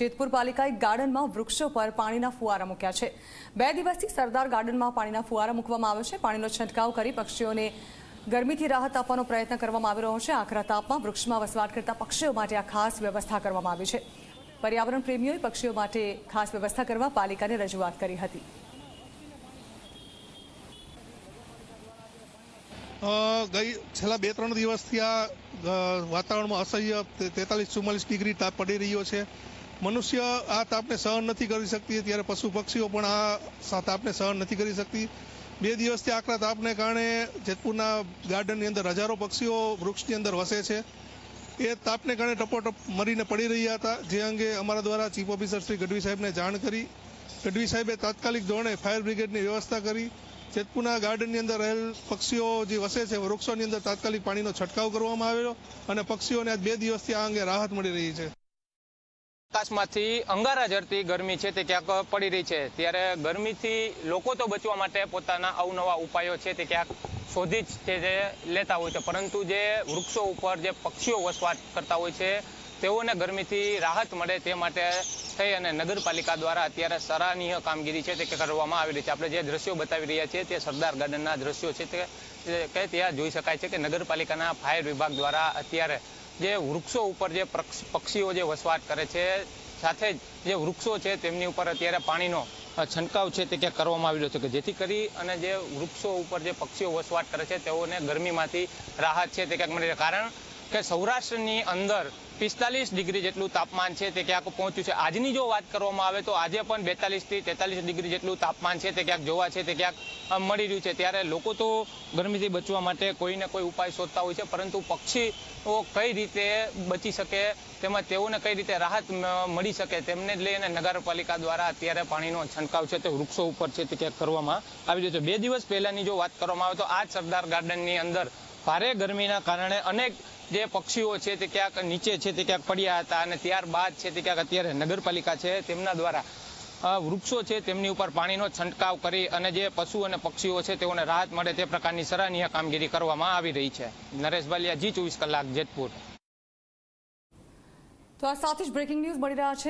જેતપુર પાલિકાએ ગાર્ડનમાં વૃક્ષો પર પાણીના ફુવારા મૂક્યા છે। 2 દિવસથી સરદાર ગાર્ડનમાં પાણીના ફુવારા મૂકવામાં આવે છે। પાણીનો છંટકાવ કરી પક્ષીઓને ગરમીથી રાહત આપવાનો પ્રયત્ન કરવામાં આવી રહ્યો છે। આકરા તાપમાં વૃક્ષમાં વસવાટ કરતા પક્ષીઓ માટે આ ખાસ વ્યવસ્થા કરવામાં આવી છે। પર્યાવરણ પ્રેમીઓએ પક્ષીઓ માટે ખાસ વ્યવસ્થા કરવા પાલિકાને રજૂઆત કરી હતી। છેલ્લા 2-3 દિવસથી આ વાતાવરણમાં અસહ્ય 43-44 ડિગ્રી તાપ પડી રહ્યો છે। મનુષ્ય આ તાપને સહન નથી કરી શકતી, ત્યારે પશુ પક્ષીઓ પણ આ તાપને સહન નથી કરી શકતી। 2 દિવસથી આકરા તાપને કારણે જેતપુરના ગાર્ડનની અંદર હજારો પક્ષીઓ વૃક્ષની અંદર વસે છે। એ તાપને કારણે ટપોટપ મરીને પડી રહ્યા હતા, જે અંગે અમારા દ્વારા ચીફ ઓફિસર શ્રી ગઢવી સાહેબને જાણ કરી। ગઢવી સાહેબે તાત્કાલિક ધોરણે ફાયર બ્રિગેડની વ્યવસ્થા કરી। જેતપુરના ગાર્ડનની અંદર રહેલ પક્ષીઓ જે વસે છે વૃક્ષોની અંદર તાત્કાલિક પાણીનો છંટકાવ કરવામાં આવ્યો અને પક્ષીઓને આજ 2 દિવસથી આ અંગે રાહત મળી રહી છે। આકાશમાંથી અંગારા ઝરતી ગરમી છે તે ક્યાંક પડી રહી છે, ત્યારે ગરમીથી લોકો તો બચવા માટે પોતાના અવનવા ઉપાયો છે તે ક્યાંક શોધી જ તે લેતા હોય છે, પરંતુ જે વૃક્ષો ઉપર જે પક્ષીઓ વસવાટ કરતા હોય છે તેઓને ગરમીથી રાહત મળે તે માટે થઈ અને નગરપાલિકા દ્વારા અત્યારે સરાહનીય કામગીરી છે તે કરવામાં આવી રહી છે। આપણે જે દ્રશ્યો બતાવી રહ્યા છીએ તે સરદાર ગાર્ડનના દ્રશ્યો છે તે ત્યાં જોઈ શકાય છે કે નગરપાલિકાના ફાયર વિભાગ દ્વારા અત્યારે જે વૃક્ષો ઉપર જે પક્ષીઓ જે વસવાટ કરે છે સાથે જ જે વૃક્ષો છે તેમની ઉપર અત્યારે પાણીનો છંટકાવ છે તે ક્યાંક કરવામાં આવી રહ્યો છે, કે જેથી કરી અને જે વૃક્ષો ઉપર જે પક્ષીઓ વસવાટ કરે છે તેઓને ગરમીમાંથી રાહત છે તે ક્યાંક મળી રહે। કારણ કે સૌરાષ્ટ્રની અંદર 45 ડિગ્રી જેટલું તાપમાન છે તે ક્યાંક પહોંચ્યું છે। આજની જો વાત કરવામાં આવે તો આજે પણ 42 થી 43 ડિગ્રી જેટલું તાપમાન છે તે ક્યાંક જોવા છે તે ક્યાંક મળી રહ્યું છે। ત્યારે લોકો તો ગરમીથી બચવા માટે કોઈને કોઈ ઉપાય શોધતા હોય છે, પરંતુ પક્ષીઓ કઈ રીતે બચી શકે તેમજ તેઓને કઈ રીતે રાહત મળી શકે તેમને જ લઈને નગરપાલિકા દ્વારા અત્યારે પાણીનો છંટકાવ છે તે વૃક્ષો ઉપર છે તે ક્યાંક કરવામાં આવી રહ્યો છે। 2 દિવસ પહેલાની જો વાત કરવામાં આવે તો આ સરદાર ગાર્ડનની અંદર ભારે ગરમીના કારણે અનેક જે પક્ષીઓ છે તે ક્યાંક નીચે છે તે ક્યાંક પડ્યા હતા અને ત્યારબાદ છે તે ક્યાંક અત્યારે નગરપાલિકા છે તેમના દ્વારા વૃક્ષો છે તેમની ઉપર પાણીનો છંટકાવ કરી અને જે પશુ અને પક્ષીઓ છે તેઓને રાહત મળે તે પ્રકારની સરાહનીય કામગીરી કરવામાં આવી રહી છે। નરેશ બાલિયા, જી 24 કલાક, જેતપુર। તો આ સાથે જ બ્રેકિંગ ન્યૂઝ મળી રહ્યા છે।